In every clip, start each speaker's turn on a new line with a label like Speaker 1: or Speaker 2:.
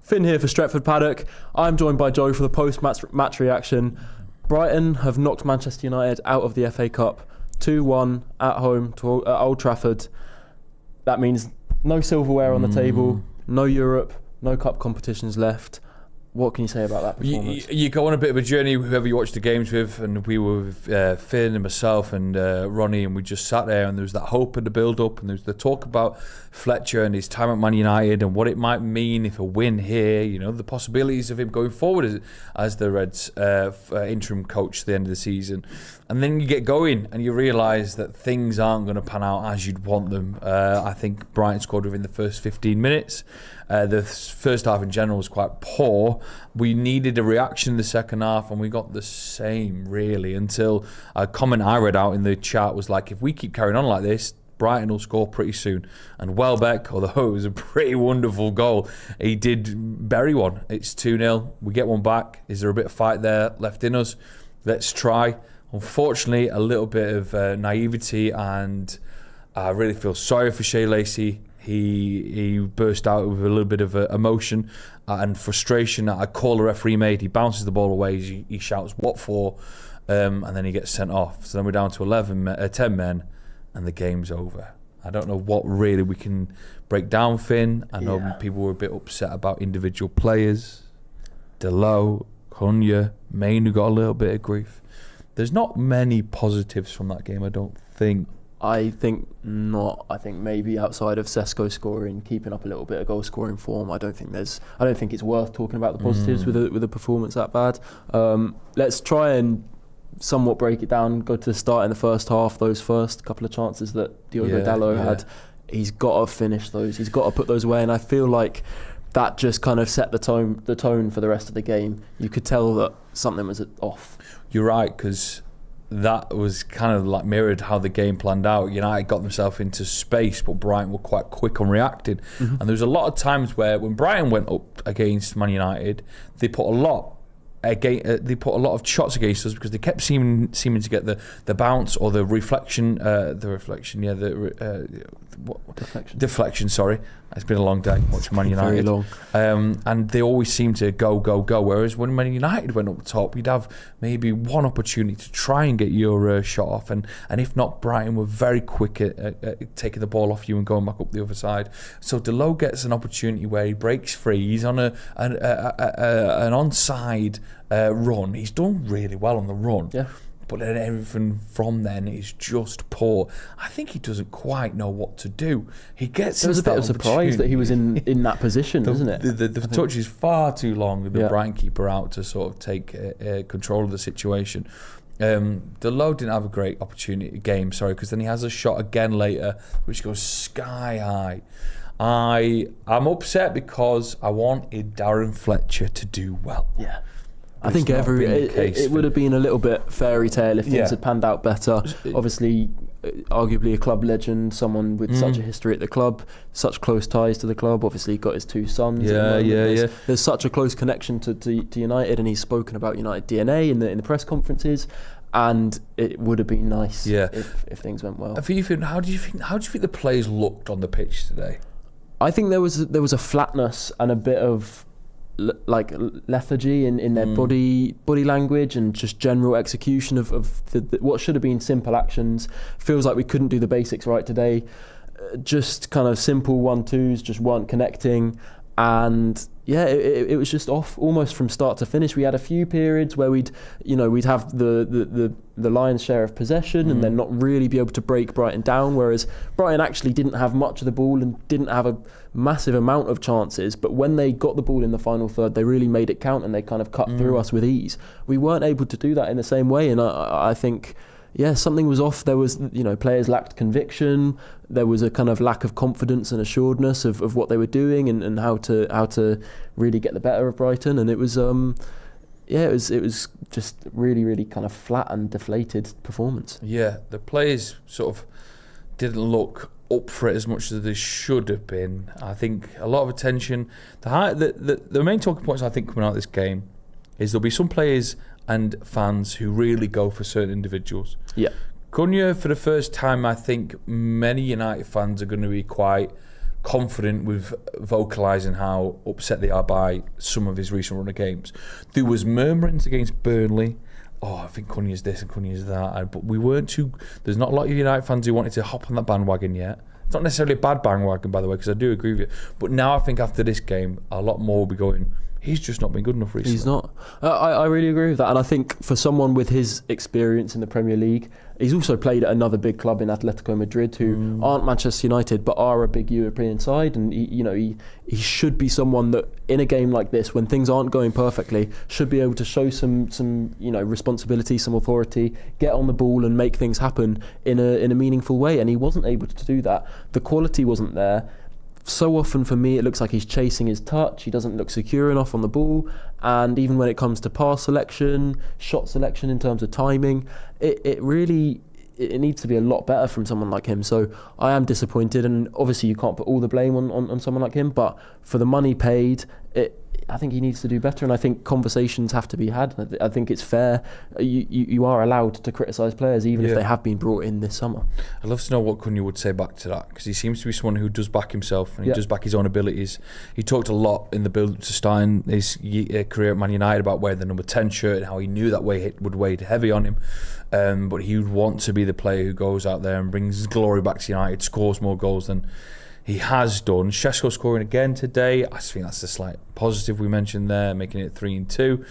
Speaker 1: Finn here for Stretford Paddock. I'm joined by Joe for the post-match reaction. Brighton have knocked Manchester United out of the FA Cup 2-1 at home at Old Trafford. That means no silverware on the table, no Europe, no cup competitions left. What can you say about that performance?
Speaker 2: You go on a bit of a journey, whoever you watch the games with, and we were with Finn and myself and Ronnie, and we just sat there, and there was that hope and the build-up, and there was the talk about Fletcher and his time at Man United and what it might mean if a win here, you know, the possibilities of him going forward as the Reds' interim coach at the end of the season. And then you get going and you realise that things aren't going to pan out as you'd want them. I think Brighton scored within the first 15 minutes. The first half in general was quite poor. We needed a reaction in the second half, and we got the same, really, until a comment I read out in the chat was like, if we keep carrying on like this, Brighton will score pretty soon. And Welbeck, although it was a pretty wonderful goal, he did bury one. It's 2-0. We get one back. Is there a bit of fight there left in us? Let's try. Unfortunately, a little bit of naivety, and I really feel sorry for Shay Lacy. He burst out with a little bit of emotion and frustration at a call the referee made. He bounces the ball away. He shouts, "What for?" And then he gets sent off. So then we're down to 10 men, and the game's over. I don't know what really we can break down, Finn. I know people were a bit upset about individual players. Delo, Cunha, Main, who got a little bit of grief. There's not many positives from that game, I don't think.
Speaker 1: I think not. I think maybe outside of Sesko scoring, keeping up a little bit of goal scoring form, I don't think it's worth talking about the positives with a performance that bad. Let's try and somewhat break it down. Go to the start in the first half. Those first couple of chances that Diogo Dalot had, he's got to finish those. He's got to put those away. And I feel like that just kind of set the tone for the rest of the game. You could tell that something was off.
Speaker 2: You're right, because that was kind of like mirrored how the game planned out. United got themselves into space, but Brighton were quite quick on reacting. And there was a lot of times where when Brighton went up against Man United, they put a lot of shots against us because they kept seeming to get the bounce or the deflection. Sorry, it's been a long day watching Man United.
Speaker 1: Very long.
Speaker 2: And they always seem to go. Whereas when Man United went up top, we'd have maybe one opportunity to try and get your shot off, and if not, Brighton were very quick at taking the ball off you and going back up the other side. So Delo gets an opportunity where he breaks free. He's on an onside run. He's done really well on the run. Yeah. But then everything from then is just poor. I think he doesn't quite know what to do. He gets.
Speaker 1: There was a bit of surprise that he was in that position, isn't it?
Speaker 2: The touch is far too long with the Brighton keeper out to sort of take control of the situation. Delo didn't have a great game, because then he has a shot again later, which goes sky high. I'm upset because I wanted Darren Fletcher to do well.
Speaker 1: Yeah. I think it would have been a little bit fairy tale if things had panned out better. Obviously, arguably a club legend, someone with such a history at the club, such close ties to the club. Obviously, he got his two sons. There's such a close connection to United, and he's spoken about United DNA in the press conferences. And it would have been nice if things went well.
Speaker 2: How do you think the players looked on the pitch today?
Speaker 1: I think there was a flatness and a bit of like lethargy in their body language and just general execution of what should have been simple actions. Feels like we couldn't do the basics right today. Just kind of simple 1-2s just weren't connecting, and it was just off almost from start to finish. We had a few periods where we'd have the lion's share of possession and then not really be able to break Brighton down, whereas Brighton actually didn't have much of the ball and didn't have a massive amount of chances, but when they got the ball in the final third, they really made it count and they kind of cut through us with ease. We weren't able to do that in the same way, and I think something was off. There was, players lacked conviction. There was a kind of lack of confidence and assuredness of what they were doing and how to really get the better of Brighton. And it was, it was just really, really kind of flat and deflated performance.
Speaker 2: Yeah, the players sort of didn't look up for it as much as they should have been. I think a lot of attention. The main talking points I think coming out of this game is there'll be some players and fans who really go for certain individuals.
Speaker 1: Yeah.
Speaker 2: Cunha, for the first time, I think many United fans are going to be quite confident with vocalising how upset they are by some of his recent run of games. There was murmurings against Burnley. Oh, I think Cunha's this and Cunha's that. But we weren't too... There's not a lot of United fans who wanted to hop on that bandwagon yet. It's not necessarily a bad bandwagon, by the way, because I do agree with you. But now I think after this game, a lot more will be going... He's just not been good enough recently.
Speaker 1: He's not. I really agree with that. And I think for someone with his experience in the Premier League, he's also played at another big club in Atletico Madrid, who aren't Manchester United, but are a big European side. And he should be someone that, in a game like this, when things aren't going perfectly, should be able to show some responsibility, some authority, get on the ball and make things happen in a meaningful way. And he wasn't able to do that. The quality wasn't there. So often for me it looks like he's chasing his touch, he doesn't look secure enough on the ball, and even when it comes to pass selection, shot selection in terms of timing, it really needs to be a lot better from someone like him. So I am disappointed, and obviously you can't put all the blame on someone like him, but for the money paid, I think he needs to do better, and I think conversations have to be had. I think it's fair. You are allowed to criticise players even if they have been brought in this summer.
Speaker 2: I'd love to know what Cunha would say back to that, because he seems to be someone who does back himself and he does back his own abilities. He talked a lot in the build to starting his career at Man United about wearing the number 10 shirt and how he knew that would weigh heavy on him, but he would want to be the player who goes out there and brings his glory back to United, scores more goals than he has done. Shesko scoring again today. I think that's the slight positive we mentioned there, making it 3-2.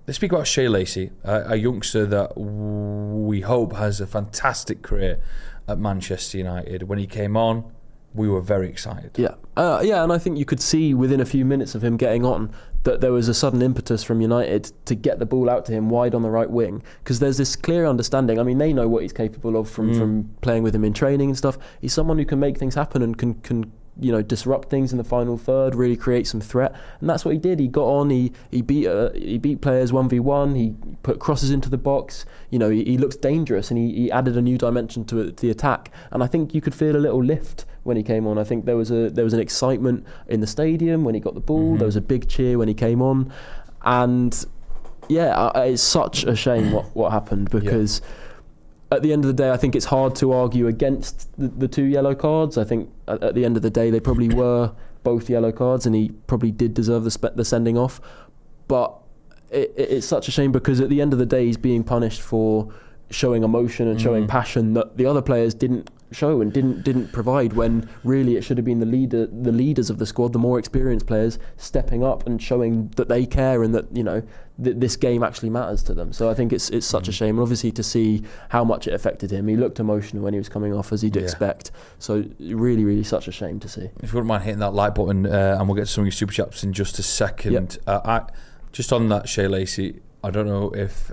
Speaker 2: Let's speak about Shay Lacy, a youngster that we hope has a fantastic career at Manchester United. When he came on, we were very excited.
Speaker 1: And I think you could see within a few minutes of him getting on that there was a sudden impetus from United to get the ball out to him wide on the right wing, because there's this clear understanding. I mean, they know what he's capable of from playing with him in training and stuff. He's someone who can make things happen and can disrupt things in the final third, really create some threat, and that's what he did. He got on, he beat players 1v1, he put crosses into the box, he looks dangerous, and he added a new dimension to the attack, and I think you could feel a little lift when he came on. I think there was an excitement in the stadium when he got the ball. There was a big cheer when he came on, and it's such a shame what happened, because at the end of the day, I think it's hard to argue against the 2 yellow cards. I think at the end of the day, they probably were both yellow cards, and he probably did deserve the sending off. But it's such a shame, because at the end of the day, he's being punished for showing emotion and showing passion that the other players didn't show and didn't provide, when really it should have been the leaders of the squad, the more experienced players, stepping up and showing that they care and that this game actually matters to them. So I think it's such a shame, and obviously to see how much it affected him. He looked emotional when he was coming off, as you'd expect. So really, really such a shame to see.
Speaker 2: If you wouldn't mind hitting that like button, and we'll get to some of your super chats in just a second. Just on that, Shay Lacy, I don't know if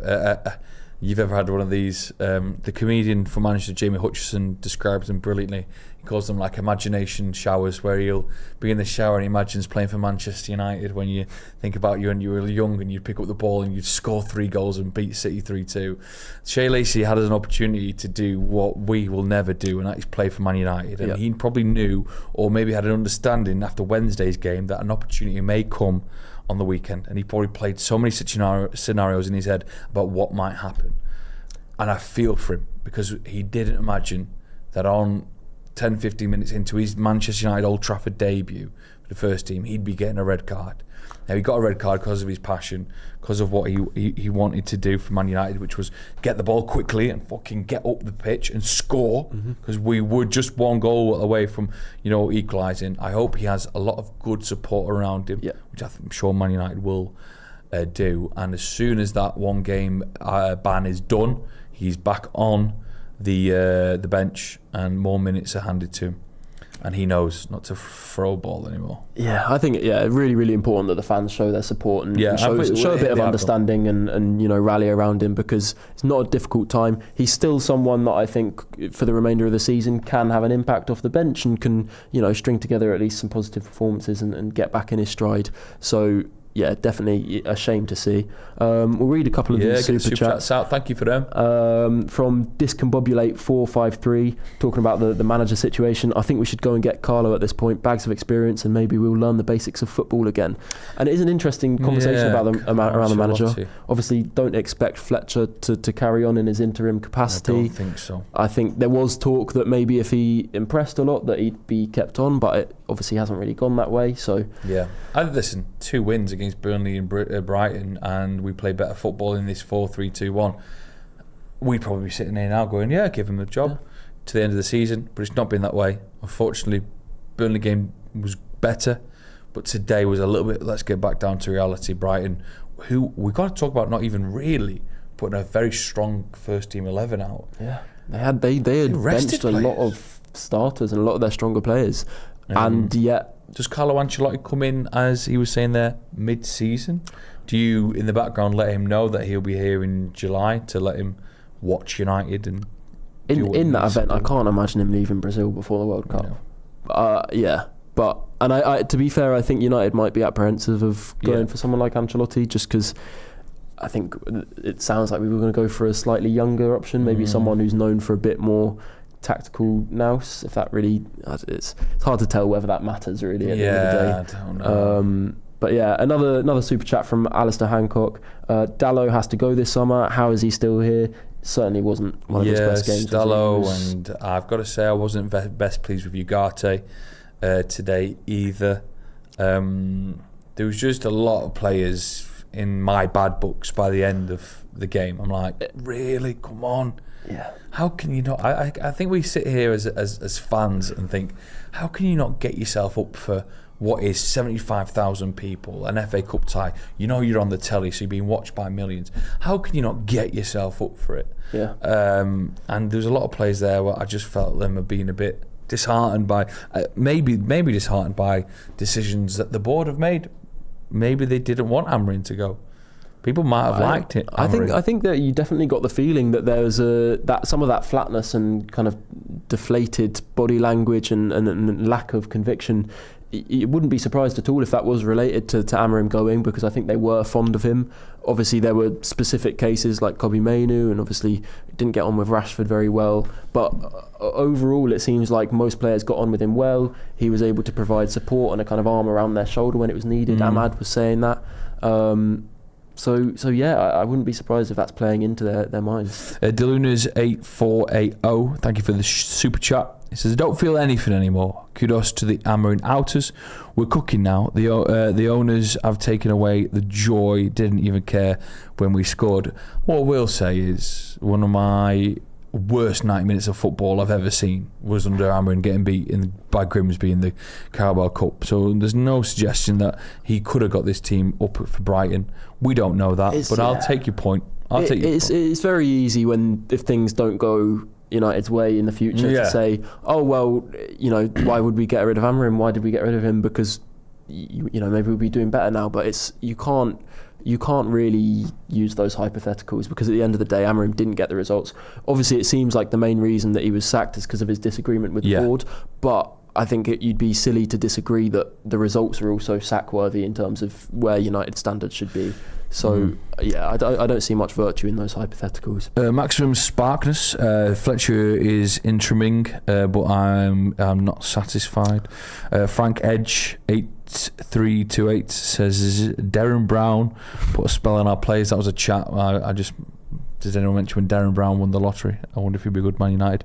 Speaker 2: you've ever had one of these. The comedian from Manchester, Jamie Hutchison, describes them brilliantly. He calls them like imagination showers, where he'll be in the shower and he imagines playing for Manchester United when you think about you and you were young and you'd pick up the ball and you'd score 3 goals and beat City 3-2. Shay Lacy had an opportunity to do what we will never do, and that is play for Man United. And he probably knew, or maybe had an understanding after Wednesday's game, that an opportunity may come on the weekend, and he probably played so many scenarios in his head about what might happen. And I feel for him, because he didn't imagine that on 10-15 minutes into his Manchester United Old Trafford debut for the first team, he'd be getting a red card. Now, he got a red card because of his passion, because of what he wanted to do for Man United, which was get the ball quickly and fucking get up the pitch and score, because we were just 1 goal away from equalising. I hope he has a lot of good support around him, which I'm sure Man United will do. And as soon as that 1 game ban is done, he's back on the bench and more minutes are handed to him. And he knows not to throw a ball anymore. Yeah,
Speaker 1: I think really, really important that the fans show their support and show a bit of understanding and rally around him, because it's not a difficult time. He's still someone that I think for the remainder of the season can have an impact off the bench and can string together at least some positive performances and get back in his stride. So yeah, definitely a shame to see. We'll read a couple of these super chats
Speaker 2: out. Thank you for them.
Speaker 1: From Discombobulate 453, talking about the manager situation. I think we should go and get Carlo at this point. Bags of experience, and maybe we'll learn the basics of football again. And it is an interesting conversation around the manager. Obviously, don't expect Fletcher to carry on in his interim capacity.
Speaker 2: I don't think so.
Speaker 1: I think there was talk that maybe if he impressed a lot that he'd be kept on, but it obviously hasn't really gone that way. So
Speaker 2: yeah, listen, 2 wins against Burnley and Brighton, and we play better football in this 4-3-2-1. We'd probably be sitting here now going, yeah, give him the job to the end of the season, but it's not been that way. Unfortunately, Burnley game was better, but today was a little bit, let's get back down to reality. Brighton, who we've got to talk about not even really putting a very strong first team 11 out.
Speaker 1: Yeah, they had benched a lot of starters and a lot of their stronger players, and yet.
Speaker 2: Does Carlo Ancelotti come in, as he was saying there, mid-season? Do you, in the background, let him know that he'll be here in July to let him watch United? And
Speaker 1: in that event, I can't imagine him leaving Brazil before the World Cup. No. But I to be fair, I think United might be apprehensive of going for someone like Ancelotti, just because I think it sounds like we were going to go for a slightly younger option, maybe someone who's known for a bit more tactical nous. If that really, it's hard to tell whether that matters really at the end of the day.
Speaker 2: I don't know.
Speaker 1: But yeah, another super chat from Alistair Hancock. Dalot has to go this summer. How is he still here? Certainly wasn't one of his best games.
Speaker 2: Dalot, and I've got to say I wasn't best pleased with Ugarte today either. There was just a lot of players in my bad books by the end of the game. I'm like, really? Come on.
Speaker 1: Yeah.
Speaker 2: How can you not? I think we sit here as fans and think, how can you not get yourself up for what is 75,000 people, an FA Cup tie? You know you're on the telly, so you're being watched by millions. How can you not get yourself up for it?
Speaker 1: Yeah.
Speaker 2: And there's a lot of players there where I just felt them being a bit disheartened by, maybe disheartened by decisions that the board have made. Maybe they didn't want Amorim to go. People might have liked it.
Speaker 1: I think that you definitely got the feeling that there was some of that flatness and kind of deflated body language and lack of conviction. You wouldn't be surprised at all if that was related to Amorim going, because I think they were fond of him. Obviously, there were specific cases like Kobe Mainoo, and obviously didn't get on with Rashford very well. But overall, it seems like most players got on with him well. He was able to provide support and a kind of arm around their shoulder when it was needed. Ahmad was saying that. So yeah, I wouldn't be surprised if that's playing into their minds.
Speaker 2: Deluna's 8480, thank you for the super chat. He says, I don't feel anything anymore. Kudos to the Amorim outers. We're cooking now. The owners have taken away the joy, didn't even care when we scored. What I will say is, one of my worst 90 minutes of football I've ever seen was under Amorim getting beat by Grimsby in the Carabao Cup. So there's no suggestion that he could have got this team up for Brighton. We don't know that, but I'll take your point.
Speaker 1: It's very easy if things don't go United's way in the future to say, oh well, why would we get rid of Amorim? Why did we get rid of him? Because maybe we'll be doing better now. But you can't really use those hypotheticals, because at the end of the day, Amorim didn't get the results. Obviously, it seems like the main reason that he was sacked is because of his disagreement with the board. But I think you'd be silly to disagree that the results are also sack-worthy in terms of where United standards should be. So, I don't see much virtue in those hypotheticals.
Speaker 2: Maximum Sparkness. Fletcher is interiming, but I'm not satisfied. Frank Edge, 8328, says, Darren Brown put a spell on our players. That was a chat. Did anyone mention when Darren Brown won the lottery? I wonder if he'd be a good Man United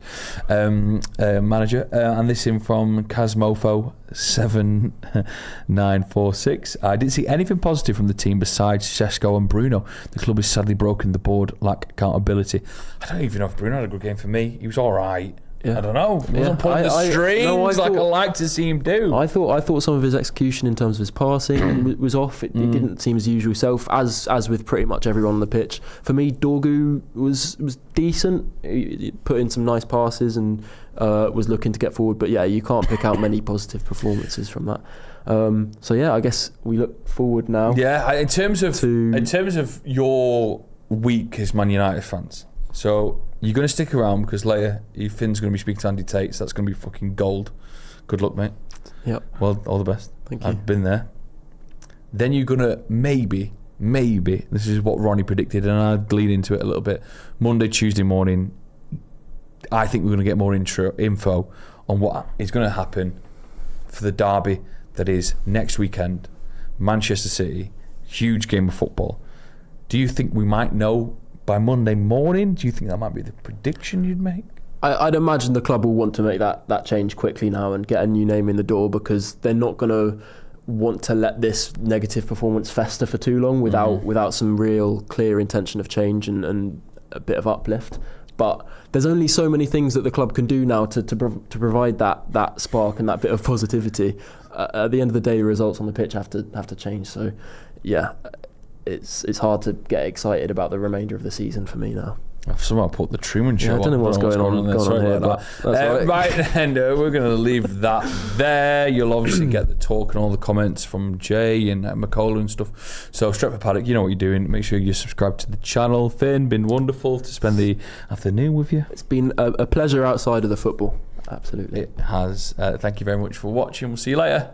Speaker 2: manager. And this in from Kazmofo 7946. I didn't see anything positive from the team besides Sesko and Bruno. The club is sadly broken. The board lack accountability. I don't even know if Bruno had a good game for me. He was all right. Yeah. I don't know. He wasn't pulling the strings like I like to see him do.
Speaker 1: I thought some of his execution in terms of his passing was off. It didn't seem his usual self, as with pretty much everyone on the pitch. For me, Dorgu was decent. He put in some nice passes and was looking to get forward. But yeah, you can't pick out many positive performances from that. So yeah, I guess we look forward now.
Speaker 2: Yeah, in terms of your week as Man United fans. So you're going to stick around because later Finn's going to be speaking to Andy Tate, so that's going to be fucking gold. Good luck, mate.
Speaker 1: Yep.
Speaker 2: Well, all the best.
Speaker 1: Thank you.
Speaker 2: I've been there. then you're gonna maybe this is what Ronnie predicted, and I'd lean into it a little bit. Monday, Tuesday morning, I think we're going to get more info on what is going to happen for the derby that is next weekend, Manchester City, huge game of football. Do you think we might know by Monday morning? Do you think that might be the prediction you'd make?
Speaker 1: I'd imagine the club will want to make that change quickly now and get a new name in the door, because they're not going to want to let this negative performance fester for too long without some real clear intention of change and a bit of uplift. But there's only so many things that the club can do now to provide that spark and that bit of positivity. At the end of the day, results on the pitch have to change. So, yeah, it's hard to get excited about the remainder of the season for me now.
Speaker 2: I've somehow put the Truman Show.
Speaker 1: I don't know what's going on here.
Speaker 2: Right, and we're going to leave that there. You'll obviously get the talk and all the comments from Jay and McCullough and stuff. So Stretford Paddock, you know what you're doing. Make sure you subscribe to the channel. Finn, been wonderful to spend the afternoon with you.
Speaker 1: It's been a pleasure outside of the football. Absolutely.
Speaker 2: It has. Thank you very much for watching. We'll see you later.